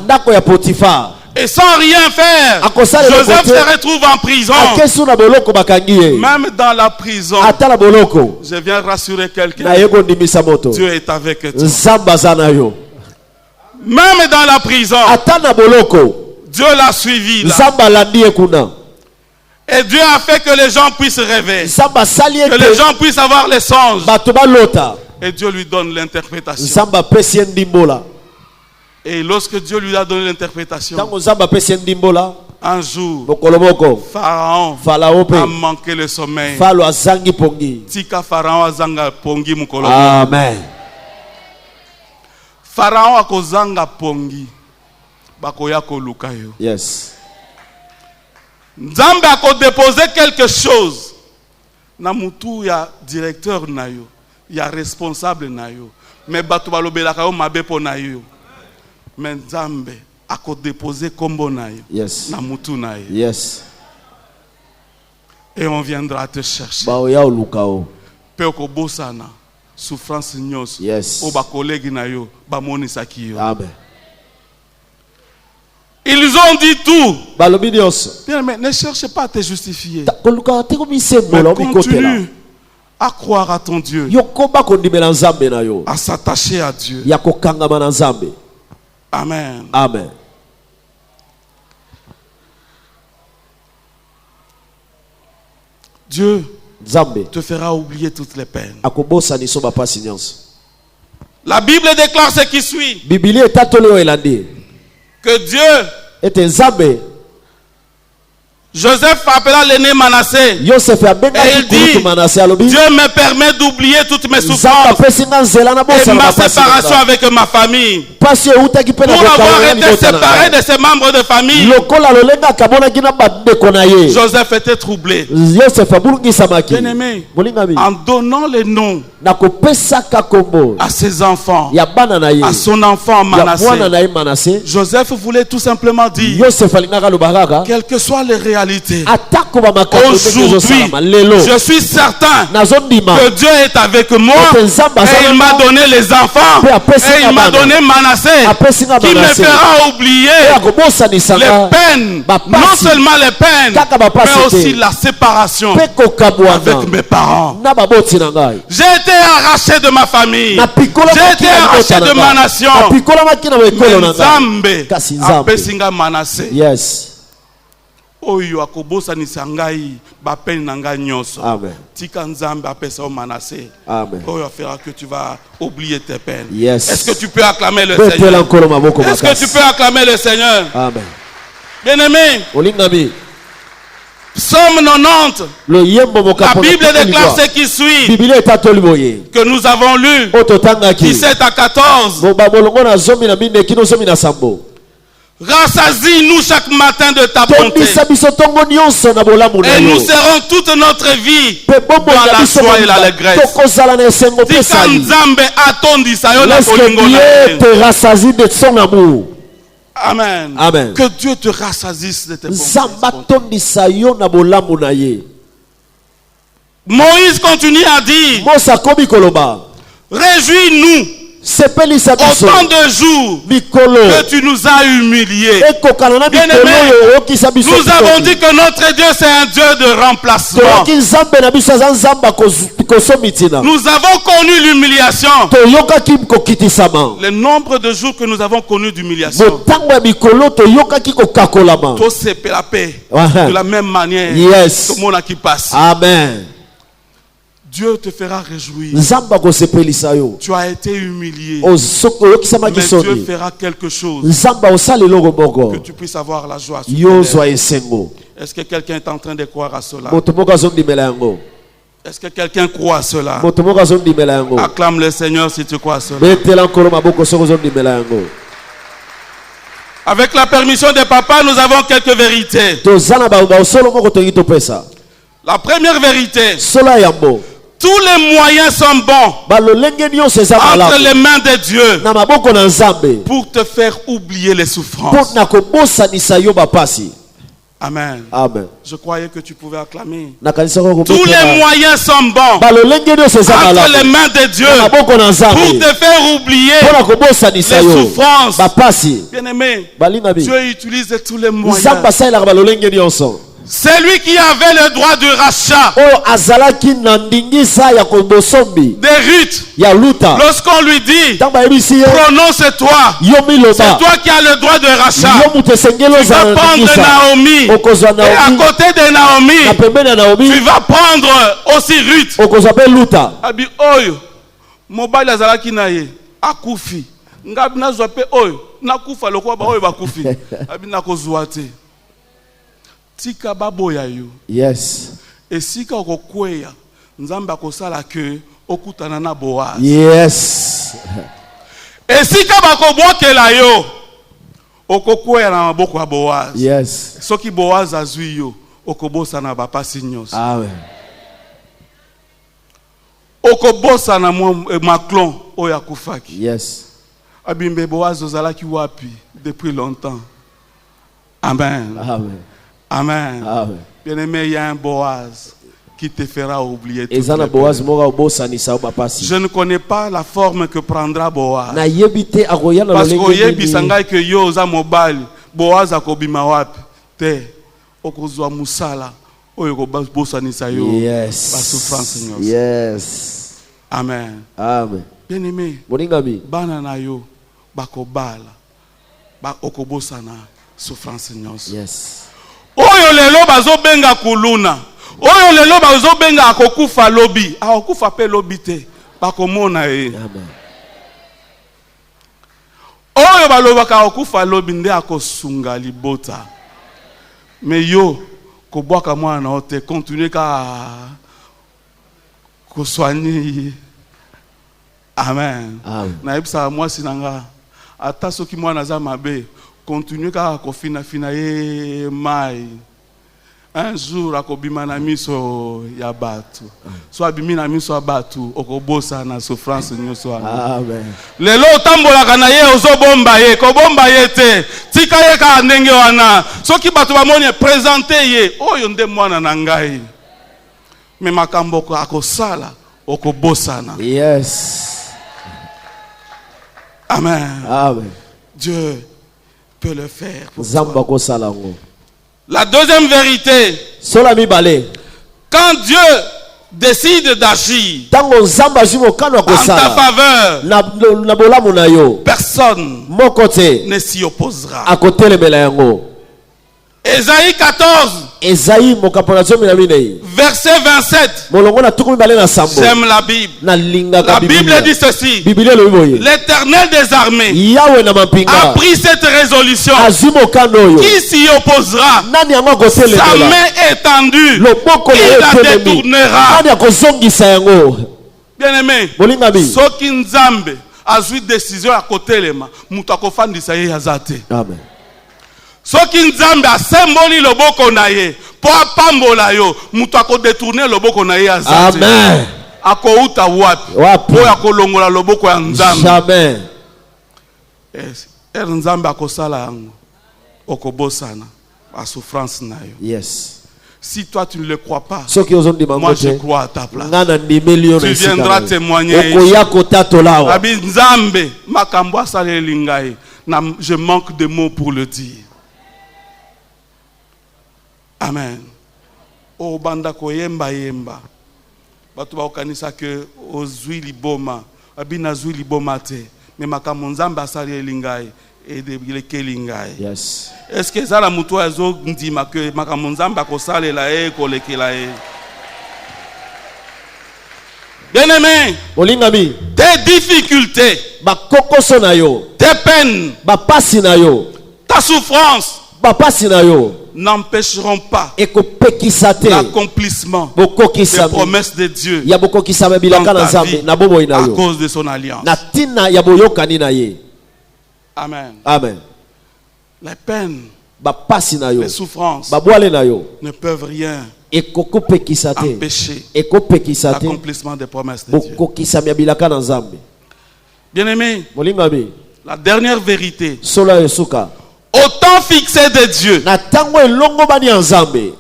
Et sans rien faire, Joseph se retrouve en prison. Même dans la prison, je viens rassurer quelqu'un, Dieu est avec toi. Même dans la prison, Dieu l'a suivi là. Et Dieu a fait que les gens puissent rêver, que les gens puissent avoir les songes. Et Dieu lui donne l'interprétation. Et lorsque Dieu lui a donné l'interprétation, un jour, Pharaon a manqué le sommeil. Tika Pharaon a zanga pongi mukolo. Amen. Pharaon a kozanga pongi. Bakoya koluka yo. Yes. Nzambe a déposé quelque chose na mutu ya directeur na yo, ya responsable na yo. Mais bato balobelaka yo mabe po na yo. Mais Nzambe ako déposer kombo na yo. Yes. Na mutu na yo. Yes. Et on viendra te chercher. Ba oya olukao. Pe okobosana souffrance nyos. Yes. O ba collègue na yo ba monisaki yo. Amen. Ils ont dit tout. Bien, mais ne cherche pas à te justifier. Mais continue à croire à ton Dieu. À s'attacher à Dieu. Amen. Amen. Dieu te fera oublier toutes les peines. La Bible déclare ce qui suit. Que Dieu, Joseph appela l'aîné Manassé. Et il dit, Dieu me permet d'oublier toutes mes souffrances et ma séparation avec ma famille. Pour avoir été séparé de ses membres de famille, Joseph était troublé. Bien-aimé, en donnant les noms à ses enfants, à son enfant Manassé, Joseph voulait tout simplement dire, quelles que soient les réalités, aujourd'hui, je suis certain que Dieu est avec moi et il m'a donné les enfants et il m'a donné Manassé qui me fera oublier les peines, non seulement les peines, mais aussi la séparation avec mes parents. J'ai été arraché de ma famille, j'ai été arraché de ma nation, mais Nzambe apesinga Manassé. Yes. Oyo akobosa nisangai ba peine nanga nyonso. Amen. Tika Nzambe apesa o Manassé. Amen. Oyo fera que tu vas oublier tes peines. Yes. Est-ce que tu peux acclamer le Seigneur? Est-ce que tu peux acclamer le Seigneur? Amen. Bien-aimé. Psaume 90. La Bible déclare ce qui suit. Que nous avons lu. 17 à 14. Rassasie-nous chaque matin de ta bonté. Et nous serons toute notre vie dans la joie et l'allégresse. Tika Nzambe atondisa yo na kolingo na ye. Amen. Amen. Que Dieu te rassasisse de tes bontés. Moïse continue à dire, réjouis-nous autant de jours que tu nous as humiliés. Bien-aimés, nous avons dit que notre Dieu c'est un Dieu de remplacement. Nous avons connu l'humiliation. Le nombre de jours que nous avons connu d'humiliation. Tous ces paix de la même manière. Yes. Tout le monde qui passe. Amen. Dieu te fera réjouir. Tu as été humilié. Mais Dieu fera quelque chose. Que tu puisses avoir la joie. Est-ce que quelqu'un est en train de croire à cela? Est-ce que quelqu'un croit à cela? Acclame le Seigneur si tu crois à cela. Avec la permission de papa, nous avons quelques vérités. La première vérité. Tous les moyens sont bons entre les mains de Dieu pour te faire oublier les souffrances. Amen. Amen. Je croyais que tu pouvais acclamer. Tous les moyens sont bons entre les mains de Dieu pour te faire oublier les souffrances. Bien-aimé, Dieu utilise tous les moyens. C'est lui qui avait le droit de rachat des Ruth. Lorsqu'on lui dit, prononce-toi, c'est toi qui as le droit de rachat. Tu vas prendre Naomi, et à côté de Naomi, tu vas prendre aussi Ruth. Abi oyo mobile azalaki na ye akufi ngabi nazwa pe oyo nakufa lokwa ba oyo bakufi abi nakozwa te. Tika baboya yo. Yes. Esika okokweya Nzambe akosala ke okutana na Boaz. Yes. Esika bakobwakela yo okokweya na maboko ya Boaz. Yes. Soki Boaz azwi yo okobosa na bapasi nyonso. Amen. Okobosa na Maclon oya kufaki. Yes. Abimbe Boaz ozalaki wapi depuis longtemps. Amen. Amen. Amen. Amen. Bien-aimé, il y a un Boaz qui te fera oublier tout. Je ne connais pas la forme que prendra Boaz. Parce que yebi sangai que yo za mobile Boaz akobima wapi te okozwa musala oyo ko bosanisa yo. Yes. Ba souffrance nyos. Yes. Amen. Amen. Bien-aimé, Moningami. bana na yo bakobala ba okobosana souffrance nyos. Yes. Oyo lelo bazobenga kuluna. Oyo lelo bazobenga akokufa lobi. Akokufa pe lobi te. Bakomona e. Amen. Oyo balobaka akokufa lobi nde akosunga libota. Mais yo kobwaka mwana ote continue ka ko soigner. Amen. Amen. Na ebisa mwasi nanga ata soki mwana za mabe continue ka ko fina ye mai. Un jour akobima na miso ya batu. So abimi na miso ya batu okobosa na souffrance nyoso. Amen. Lelo tambolaka na ye ozobomba ye ko bomba ye te. Tika ye ka ndenge wana. Soki batu bamoni présenter ye oyo nde mwana na ngai. Me makambo ko akosala okobosana. Yes. Amen. Amen. Dieu peut le faire. La deuxième vérité. Quand Dieu décide d'agir en ta faveur, personne ne s'y opposera. Ésaïe 14. Verset 27. J'aime la Bible. La Bible dit ceci. L'Éternel des armées a pris cette résolution. Qui s'y opposera? Sa main étendue, il la détournera. Bien-aimé, soki Nzambe azui décision à côté lema, mutu akofandisa ye yazate. Amen. Soki Nzambe asemboli loboko na ye po apambola yo mutu akodetourner loboko na ye azate. Amen. Akouta wapi po akolongola loboko ya Nzambe. Jamais. Yes. Nzambe akosala yango okobosana a souffrance na yo. Yes. Si toi tu ne le crois pas, moi je crois à ta place. Tu viendras témoigner. Abi Nzambe makambo asaleli ngai. Je manque de mots pour le dire. Amen. O banda ko yemba yemba. Batu ba okanisa ke ozwi liboma. Abi nazwi liboma te. Me makambo Nzambe asaleli ngai. Yes. Est-ce que ça la muto azo ndima que makambo Nzambe akosalela e kolekela e? Bien-aimé, tes difficultés, tes peines, ta souffrance n'empêcheront pas l'accomplissement des promesses de Dieu dans ta vie à cause de son alliance. Amen. Amen. Les peines, les souffrances ne peuvent rien empêcher l'accomplissement des promesses de Dieu. Bien-aimé, la dernière vérité. Au temps fixé de Dieu,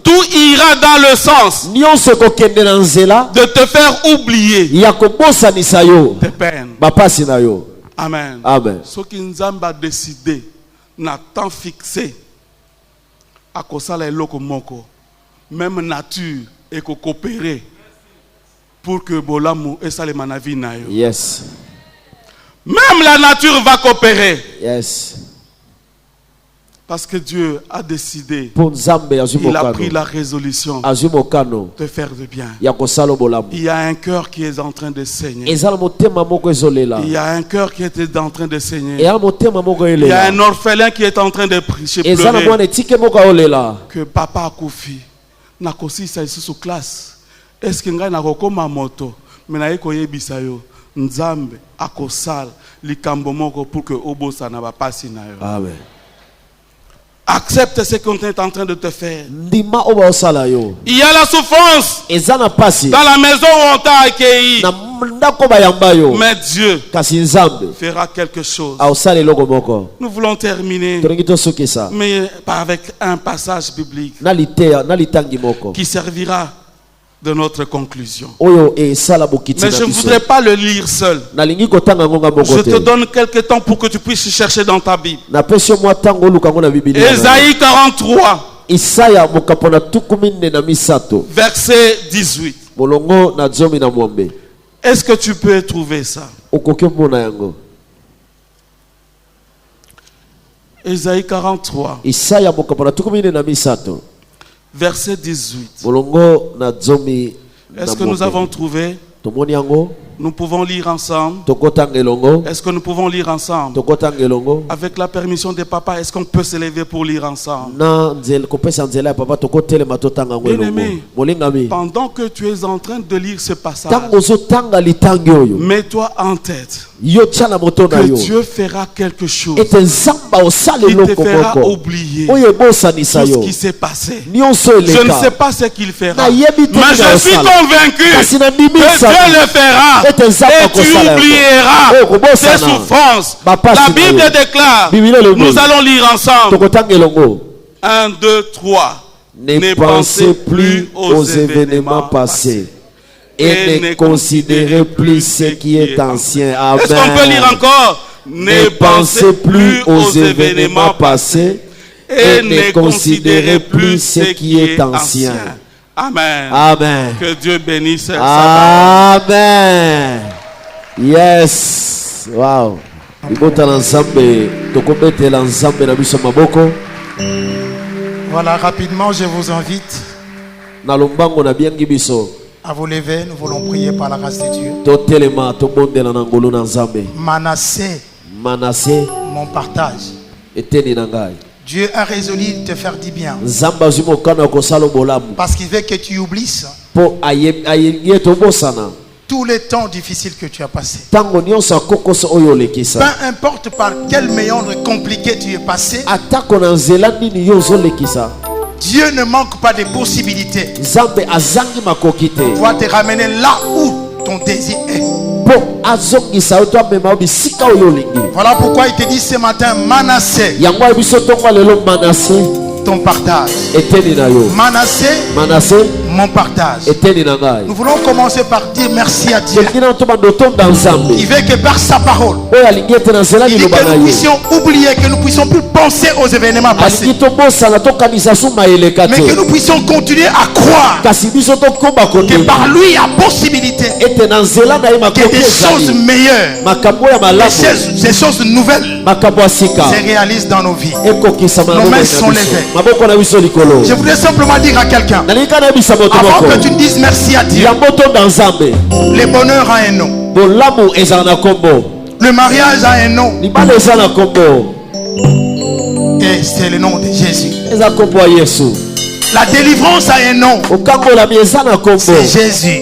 tout ira dans le sens de te faire oublier tes peines. Amen. Amen. Ce qui nous a décidé, na temps fixé, à kosala eloko moko, même nature et coopérer pour que bolamu et salema na vie na yo. Yes. Même la nature va coopérer. Yes. Parce que Dieu a décidé, il a pris la résolution de faire du bien. Il y a un cœur qui est en train de saigner. Il y a un cœur qui est en train de saigner. Il y a un orphelin qui est en train de pleurer. Que papa a koufi. Nakosi sa ici sous classe. Est-ce que ngai nakokoma moto? Mais na eko yebisa yo. Nzambe akosal likambo moko pour que obosa na bapasi na yo. Amen. Accepte ce qu'on est en train de te faire. Il y a la souffrance dans la maison où on t'a accueilli. Mais Dieu fera quelque chose. Nous voulons terminer, mais pas avec un passage biblique qui servira de notre conclusion. Mais je ne voudrais pas le lire seul. Je te donne quelques temps pour que tu puisses chercher dans ta Bible. Ésaïe 43, verset 18. Est-ce que tu peux trouver ça? Ésaïe 43, verset 18. Est-ce que nous avons trouvé? Nous pouvons lire ensemble. Est-ce que nous pouvons lire ensemble? Avec la permission des papas, est-ce qu'on peut se lever pour lire ensemble? Bien-aimé, pendant que tu es en train de lire ce passage, mets-toi en tête que Dieu fera quelque chose qui te fera oublier tout ce qui s'est passé. Je ne sais pas ce qu'il fera, mais je suis convaincu que Dieu le fera. Et tu oublieras tes souffrances. La Bible déclare, nous allons lire ensemble. 1, 2, 3. Ne pensez plus aux événements passés et ne considérez plus ce qui est ancien. Est-ce qu'on peut lire encore? Ne pensez plus aux événements passés et ne considérez plus ce qui est ancien. Amen. Amen. Que Dieu bénisse. Amen. Yes. Wow. Voilà, rapidement, je vous invite à vous lever. Nous voulons prier par la grâce de Dieu. Manassé, mon partage. Dieu a résolu de te faire du bien. Parce qu'il veut que tu oublies tous les temps difficiles que tu as passés. Peu importe par quel méandre compliqué tu es passé, Dieu ne manque pas de possibilités pour te ramener là où ton désir est. Voilà pourquoi il te dit ce matin, Manassé, ton partage. Manassé, mon partage. Nous voulons commencer par dire merci à Dieu. Il veut que par sa parole, il dit que nous puissions oublier, que nous puissions plus penser aux événements passés, mais que nous puissions continuer à croire que par lui il y a possibilité que des choses meilleures, des choses nouvelles se réalisent dans nos vies. Nos mains sont levées. Je voudrais simplement dire à quelqu'un, avant que tu ne dises merci à Dieu, le bonheur a un nom, le mariage a un nom, et c'est le nom de Jésus. La délivrance a un nom, c'est Jésus.